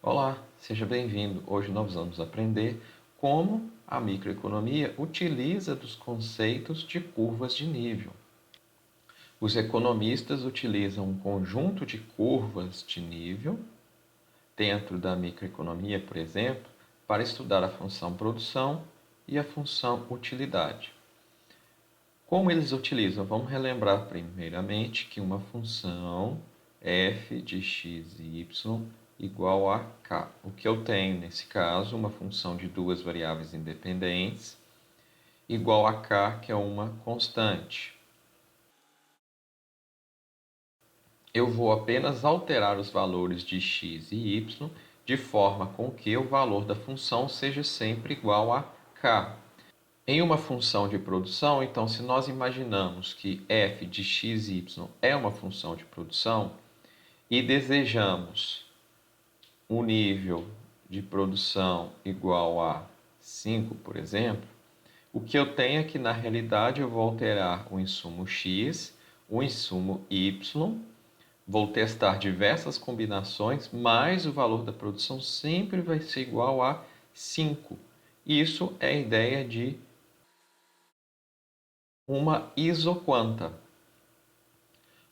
Olá, seja bem-vindo. Hoje nós vamos aprender como a microeconomia utiliza dos conceitos de curvas de nível. Os economistas utilizam um conjunto de curvas de nível dentro da microeconomia, por exemplo, para estudar a função produção e a função utilidade. Como eles utilizam? Vamos relembrar primeiramente que uma função f de x e y igual a k. O que eu tenho nesse caso, uma função de duas variáveis independentes igual a k, que é uma constante. Eu vou apenas alterar os valores de x e y de forma com que o valor da função seja sempre igual a k. Em uma função de produção, então, se nós imaginamos que f de x e y é uma função de produção e desejamos um nível de produção igual a 5, por exemplo, o que eu tenho é que, na realidade, eu vou alterar o insumo x, o insumo y, vou testar diversas combinações, mas o valor da produção sempre vai ser igual a 5. Isso é a ideia de uma isoquanta.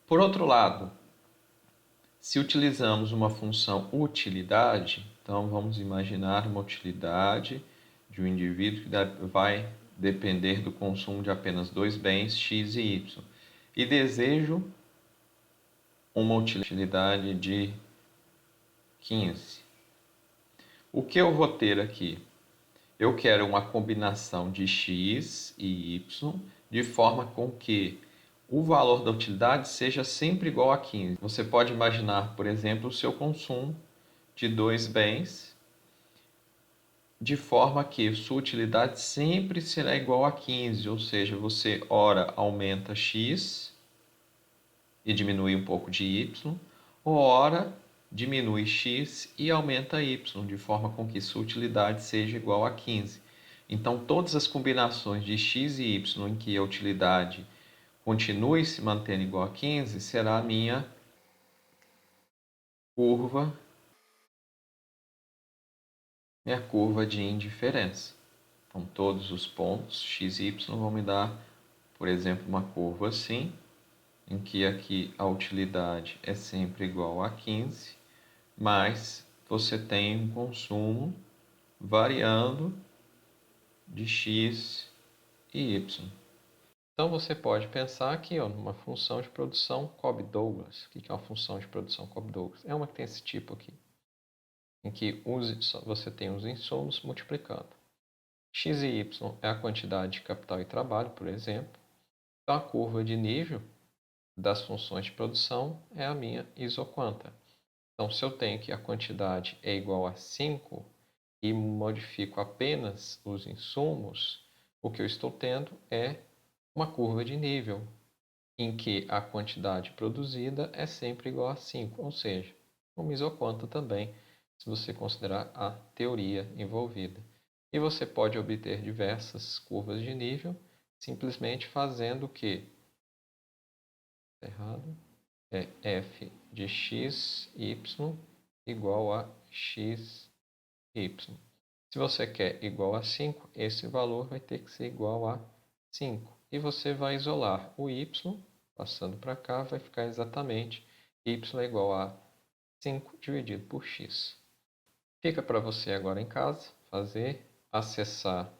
Por outro lado, se utilizamos uma função utilidade, então vamos imaginar uma utilidade de um indivíduo que vai depender do consumo de apenas dois bens, x e y, e desejo uma utilidade de 15. O que eu vou ter aqui? Eu quero uma combinação de x e y de forma com que o valor da utilidade seja sempre igual a 15. Você pode imaginar, por exemplo, o seu consumo de dois bens, de forma que sua utilidade sempre será igual a 15, ou seja, você ora aumenta x e diminui um pouco de y, ou ora diminui x e aumenta y, de forma com que sua utilidade seja igual a 15. Então, todas as combinações de x e y em que a utilidade continue se mantendo igual a 15, será a minha curva, de indiferença. Então, todos os pontos x e y vão me dar, por exemplo, uma curva assim, em que aqui a utilidade é sempre igual a 15, mas você tem um consumo variando de x e y. Então você pode pensar aqui numa função de produção Cobb-Douglas. O que é uma função de produção Cobb-Douglas? É uma que tem esse tipo aqui, em que você tem os insumos multiplicando. X e y é a quantidade de capital e trabalho, por exemplo. Então a curva de nível das funções de produção é a minha isoquanta. Então, se eu tenho que a quantidade é igual a 5 e modifico apenas os insumos, o que eu estou tendo é uma curva de nível, em que a quantidade produzida é sempre igual a 5, ou seja, uma isoquanta também, se você considerar a teoria envolvida. E você pode obter diversas curvas de nível simplesmente fazendo o que? Errado. É f de x, y igual a x, y. Se você quer igual a 5, esse valor vai ter que ser igual a 5. E você vai isolar o y, passando para cá, vai ficar exatamente y é igual a 5 dividido por x. Fica para você agora em casa acessar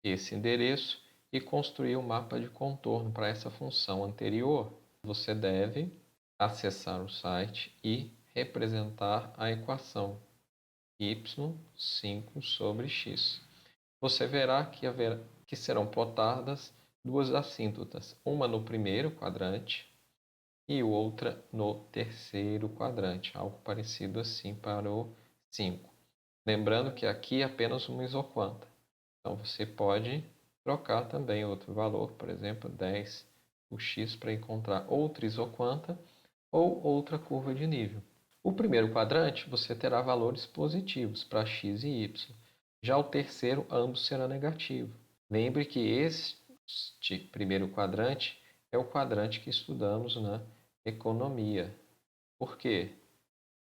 esse endereço e construir um mapa de contorno para essa função anterior. Você deve acessar o site e representar a equação y5 sobre x. Você verá que serão plotadas duas assíntotas, uma no primeiro quadrante e outra no terceiro quadrante, algo parecido assim para o 5. Lembrando que aqui é apenas uma isoquanta, então você pode trocar também outro valor, por exemplo, 10 por x, para encontrar outra isoquanta ou outra curva de nível. O primeiro quadrante você terá valores positivos para x e y. Já o terceiro, ambos serão negativos. Lembre que este primeiro quadrante é o quadrante que estudamos na economia. Por quê?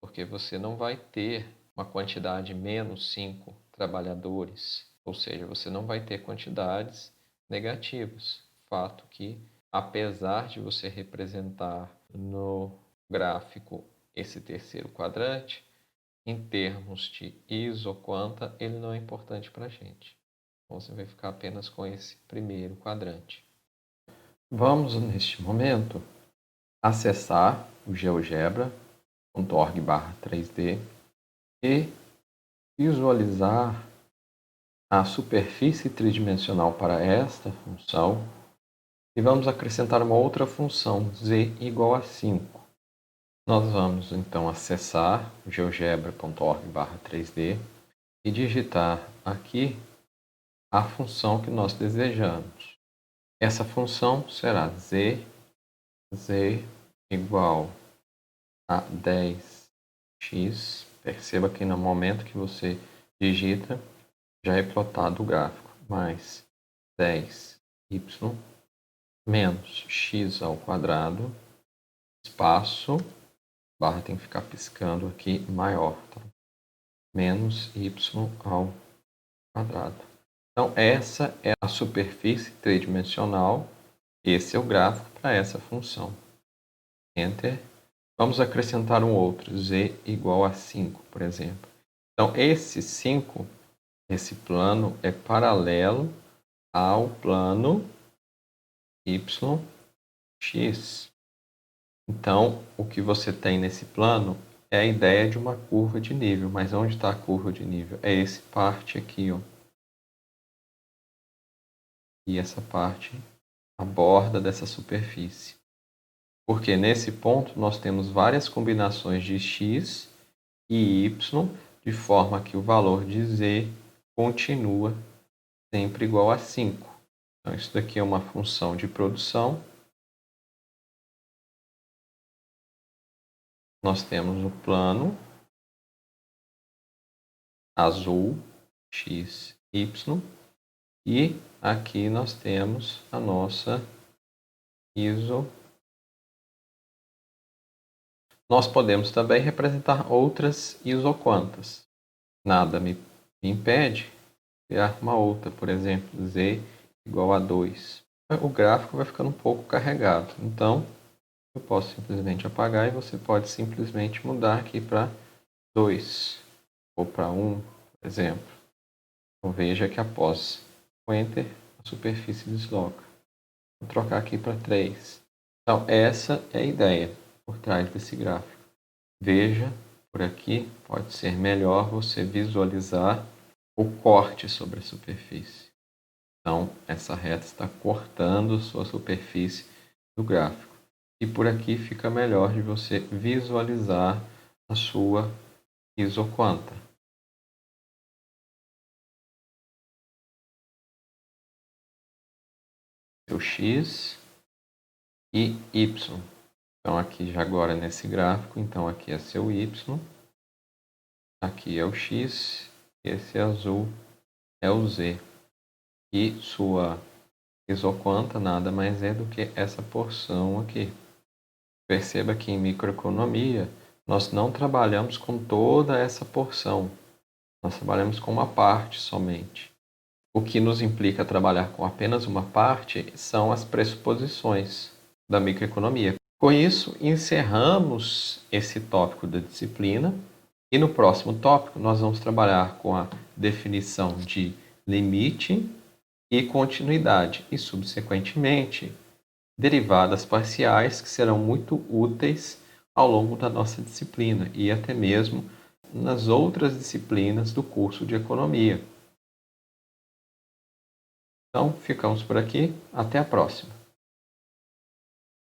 porque você não vai ter uma quantidade menos 5 trabalhadores, ou seja, você não vai ter quantidades negativas. Fato que, apesar de você representar no gráfico esse terceiro quadrante, em termos de isoquanta, ele não é importante para a gente. Então, você vai ficar apenas com esse primeiro quadrante. Vamos, neste momento, acessar o GeoGebra.org/3D e visualizar a superfície tridimensional para esta função e vamos acrescentar uma outra função, z igual a 5. Nós vamos então acessar o geogebra.org/3D e digitar aqui a função que nós desejamos. Essa função será z igual a 10x. Perceba que no momento que você digita, já é plotado o gráfico, mais 10y menos x ao quadrado, espaço, barra tem que ficar piscando aqui, maior, tá? Menos y ao quadrado. Então, essa é a superfície tridimensional, esse é o gráfico para essa função. Enter. Vamos acrescentar um outro, z igual a 5, por exemplo. Então, esse 5, esse plano é paralelo ao plano yx. Então, o que você tem nesse plano é a ideia de uma curva de nível. Mas onde está a curva de nível? É essa parte aqui, ó. E essa parte, a borda dessa superfície. Porque nesse ponto nós temos várias combinações de x e y, de forma que o valor de z continua sempre igual a 5. Então, isso daqui é uma função de produção. Nós temos o plano azul, x, y, e aqui nós temos a nossa iso. Nós podemos também representar outras isoquantas. Nada me impede de criar uma outra, por exemplo, z igual a 2. O gráfico vai ficando um pouco carregado, então eu posso simplesmente apagar e você pode simplesmente mudar aqui para 2 ou para 1, por exemplo. Então veja que após o Enter, a superfície desloca. Vou trocar aqui para 3. Então essa é a ideia por trás desse gráfico. Veja por aqui, pode ser melhor você visualizar o corte sobre a superfície. Então essa reta está cortando sua superfície do gráfico. E por aqui fica melhor de você visualizar a sua isoquanta. Seu x e y. Então aqui já agora nesse gráfico, então aqui é seu y, aqui é o x, esse azul é o z. E sua isoquanta nada mais é do que essa porção aqui. Perceba que em microeconomia nós não trabalhamos com toda essa porção, nós trabalhamos com uma parte somente. O que nos implica trabalhar com apenas uma parte são as pressuposições da microeconomia. Com isso, encerramos esse tópico da disciplina e no próximo tópico nós vamos trabalhar com a definição de limite e continuidade e, subsequentemente, derivadas parciais que serão muito úteis ao longo da nossa disciplina e até mesmo nas outras disciplinas do curso de economia. Então, ficamos por aqui. Até a próxima.